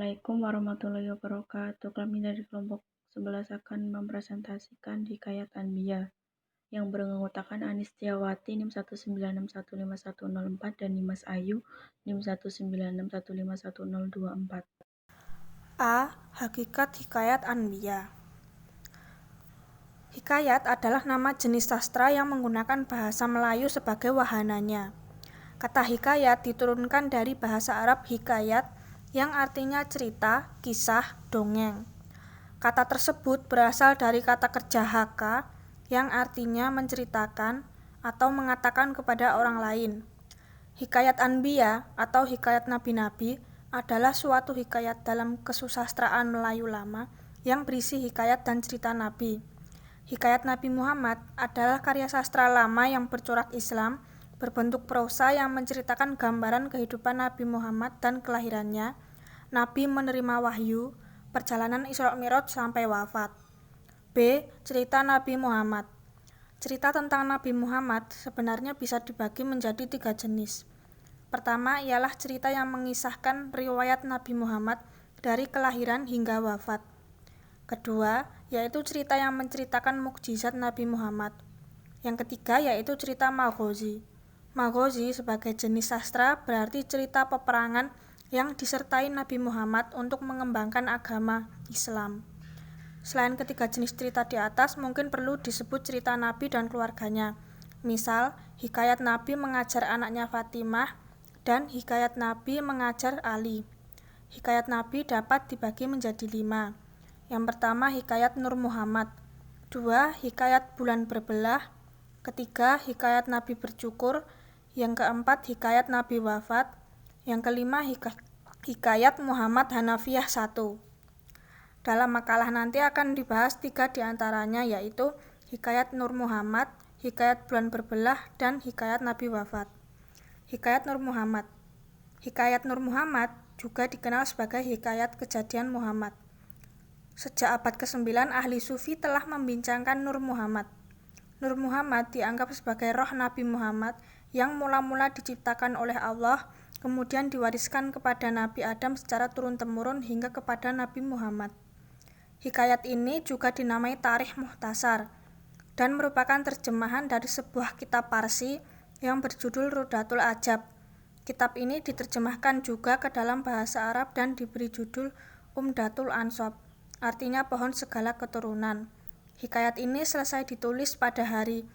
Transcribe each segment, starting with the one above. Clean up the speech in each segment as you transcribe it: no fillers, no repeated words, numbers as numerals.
Assalamualaikum warahmatullahi wabarakatuh. Kami dari kelompok 11 akan mempresentasikan Hikayat Anbiya yang beranggotakan Anis Setiawati NIM 196151004 dan Dimas Ayu NIM 196151024. A. Hakikat Hikayat Anbiya. Hikayat adalah nama jenis sastra yang menggunakan bahasa Melayu sebagai wahananya. Kata hikayat diturunkan dari bahasa Arab hikayat yang artinya cerita, kisah, dongeng. Kata tersebut berasal dari kata kerja haka yang artinya menceritakan atau mengatakan kepada orang lain. Hikayat Anbiya atau hikayat nabi-nabi adalah suatu hikayat dalam kesusastraan Melayu lama yang berisi hikayat dan cerita nabi. Hikayat Nabi Muhammad adalah karya sastra lama yang bercorak Islam, berbentuk prosa yang menceritakan gambaran kehidupan Nabi Muhammad dan kelahirannya, Nabi menerima wahyu, perjalanan Isra Mi'raj sampai wafat. B. Cerita Nabi Muhammad. Cerita tentang Nabi Muhammad sebenarnya bisa dibagi menjadi 3 jenis. Pertama ialah cerita yang mengisahkan riwayat Nabi Muhammad dari kelahiran hingga wafat. Kedua, yaitu cerita yang menceritakan mukjizat Nabi Muhammad. Yang ketiga yaitu cerita maghozi. Maghozi sebagai jenis sastra berarti cerita peperangan yang disertai Nabi Muhammad untuk mengembangkan agama Islam. Selain ketiga jenis cerita di atas, mungkin perlu disebut cerita Nabi dan keluarganya. Misal, hikayat Nabi mengajar anaknya Fatimah dan hikayat Nabi mengajar Ali. Hikayat Nabi dapat dibagi menjadi 5. Yang pertama, hikayat Nur Muhammad. 2. Hikayat bulan berbelah. Ketiga, hikayat Nabi bercukur. Yang keempat, hikayat Nabi wafat. Yang kelima, hikayat Muhammad Hanafiyah 1. Dalam makalah nanti akan dibahas 3 diantaranya, yaitu hikayat Nur Muhammad, hikayat bulan berbelah, dan hikayat Nabi wafat. Hikayat Nur Muhammad. Hikayat Nur Muhammad juga dikenal sebagai hikayat kejadian Muhammad. Sejak abad ke-9, ahli sufi telah membincangkan Nur Muhammad. Nur Muhammad dianggap sebagai roh Nabi Muhammad yang mula-mula diciptakan oleh Allah, kemudian diwariskan kepada Nabi Adam secara turun-temurun hingga kepada Nabi Muhammad. Hikayat ini juga dinamai Tarikh Mukhtasar dan merupakan terjemahan dari sebuah kitab Parsi yang berjudul Rudatul Ajab. Kitab ini diterjemahkan juga ke dalam bahasa Arab dan diberi judul Umdatul Ansab, artinya pohon segala keturunan. Hikayat ini selesai ditulis pada hari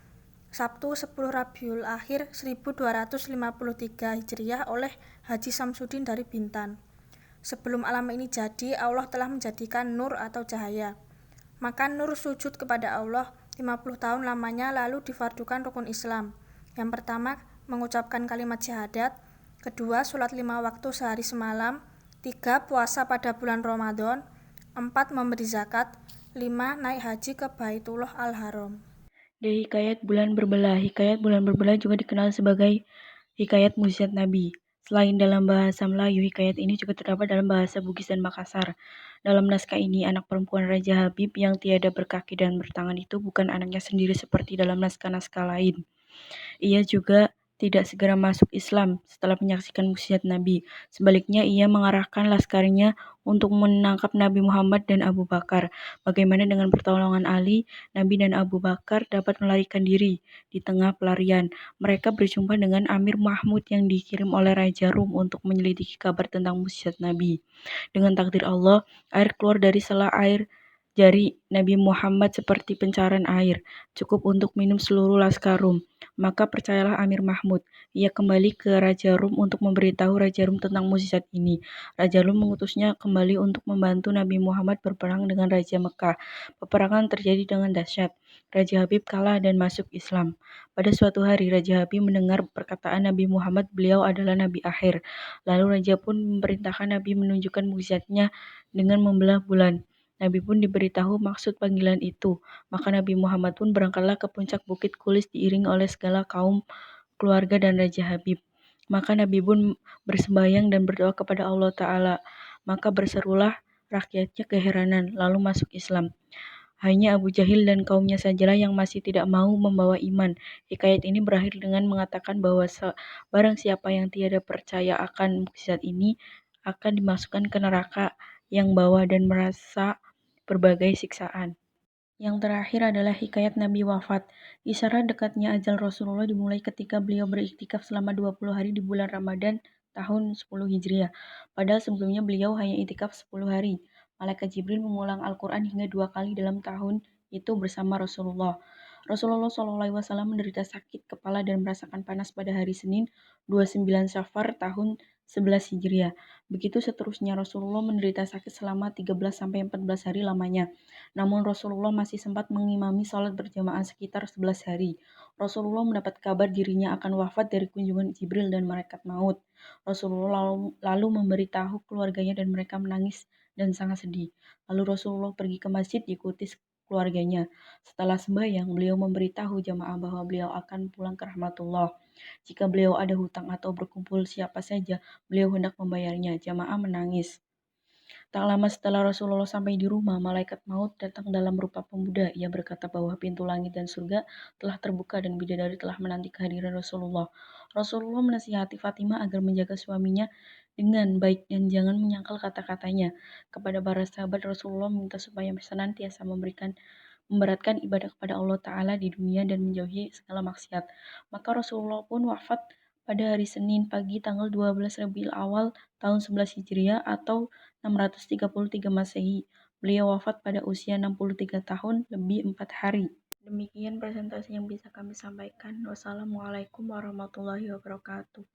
Sabtu 10 Rabiul Akhir 1253 Hijriah oleh Haji Samsudin dari Bintan. Sebelum alam ini jadi, Allah telah menjadikan nur atau cahaya. Maka nur sujud kepada Allah 50 tahun lamanya, lalu difardukan rukun Islam. Yang pertama, mengucapkan kalimat syahadat. Kedua, sholat 5 waktu sehari semalam. 3, puasa pada bulan Ramadan. 4, memberi zakat. 5, naik haji ke Baitullah Al-Haram. D. Hikayat bulan berbelah. Hikayat bulan berbelah juga dikenal sebagai hikayat mukjizat Nabi. Selain dalam bahasa Melayu, hikayat ini juga terdapat dalam bahasa Bugis dan Makassar. Dalam naskah ini, anak perempuan Raja Habib yang tiada berkaki dan bertangan itu bukan anaknya sendiri seperti dalam naskah-naskah lain. Ia juga tidak segera masuk Islam setelah menyaksikan mukjizat Nabi. Sebaliknya, ia mengarahkan laskarnya untuk menangkap Nabi Muhammad dan Abu Bakar. Bagaimana dengan pertolongan Ali, Nabi dan Abu Bakar dapat melarikan diri. Di tengah pelarian, mereka berjumpa dengan Amir Mahmud yang dikirim oleh Raja Rum untuk menyelidiki kabar tentang mukjizat Nabi. Dengan takdir Allah, air keluar dari sela air jari Nabi Muhammad seperti pancaran air, cukup untuk minum seluruh laskar Rum. Maka percayalah Amir Mahmud. Ia kembali ke Raja Rum untuk memberitahu Raja Rum tentang mukjizat ini. Raja Rum mengutusnya kembali untuk membantu Nabi Muhammad berperang dengan Raja Mekah. Peperangan terjadi dengan dahsyat. Raja Habib kalah dan masuk Islam. Pada suatu hari, Raja Habib mendengar perkataan Nabi Muhammad, beliau adalah Nabi akhir. Lalu Raja pun memerintahkan Nabi menunjukkan mukjizatnya dengan membelah bulan. Nabi pun diberitahu maksud panggilan itu. Maka Nabi Muhammad pun berangkatlah ke puncak bukit Kulis diiringi oleh segala kaum, keluarga, dan Raja Habib. Maka Nabi pun bersembahyang dan berdoa kepada Allah Ta'ala. Maka berserulah rakyatnya keheranan, lalu masuk Islam. Hanya Abu Jahil dan kaumnya sajalah yang masih tidak mau membawa iman. Hikayat ini berakhir dengan mengatakan bahwa barang siapa yang tiada percaya akan mukjizat ini akan dimasukkan ke neraka yang bawah dan merasa berbagai siksaan. Yang terakhir adalah hikayat Nabi wafat. Isyarat dekatnya ajal Rasulullah dimulai ketika beliau beriktikaf selama 20 hari di bulan Ramadan tahun 10 Hijriah. Padahal sebelumnya beliau hanya iktikaf 10 hari. Malaikat Jibril mengulang Al-Quran hingga 2 kali dalam tahun itu bersama Rasulullah. Rasulullah SAW menderita sakit kepala dan merasakan panas pada hari Senin 29 Safar tahun 11 Hijriah. Begitu seterusnya Rasulullah menderita sakit selama 13-14 hari lamanya. Namun Rasulullah masih sempat mengimami salat berjamaah sekitar 11 hari. Rasulullah mendapat kabar dirinya akan wafat dari kunjungan Jibril dan malaikat maut. Rasulullah lalu memberitahu keluarganya dan mereka menangis dan sangat sedih. Lalu Rasulullah pergi ke masjid diikuti keluarganya. Setelah sembahyang, beliau memberitahu jamaah bahwa beliau akan pulang ke rahmatullah. Jika beliau ada hutang atau berkumpul siapa saja, beliau hendak membayarnya. Jamaah menangis. Tak lama setelah Rasulullah sampai di rumah, malaikat maut datang dalam rupa pemuda. Ia berkata bahwa pintu langit dan surga telah terbuka dan bidadari telah menanti kehadiran Rasulullah. Rasulullah menasihati Fatimah agar menjaga suaminya dengan baik dan jangan menyangkal kata-katanya. Kepada para sahabat, Rasulullah meminta supaya senantiasa memberatkan ibadah kepada Allah Ta'ala di dunia dan menjauhi segala maksiat. Maka Rasulullah pun wafat pada hari Senin pagi tanggal 12 Rabiul Awal tahun 11 Hijriah atau 633 Masehi. Beliau wafat pada usia 63 tahun lebih 4 hari. Demikian presentasi yang bisa kami sampaikan. Wassalamualaikum warahmatullahi wabarakatuh.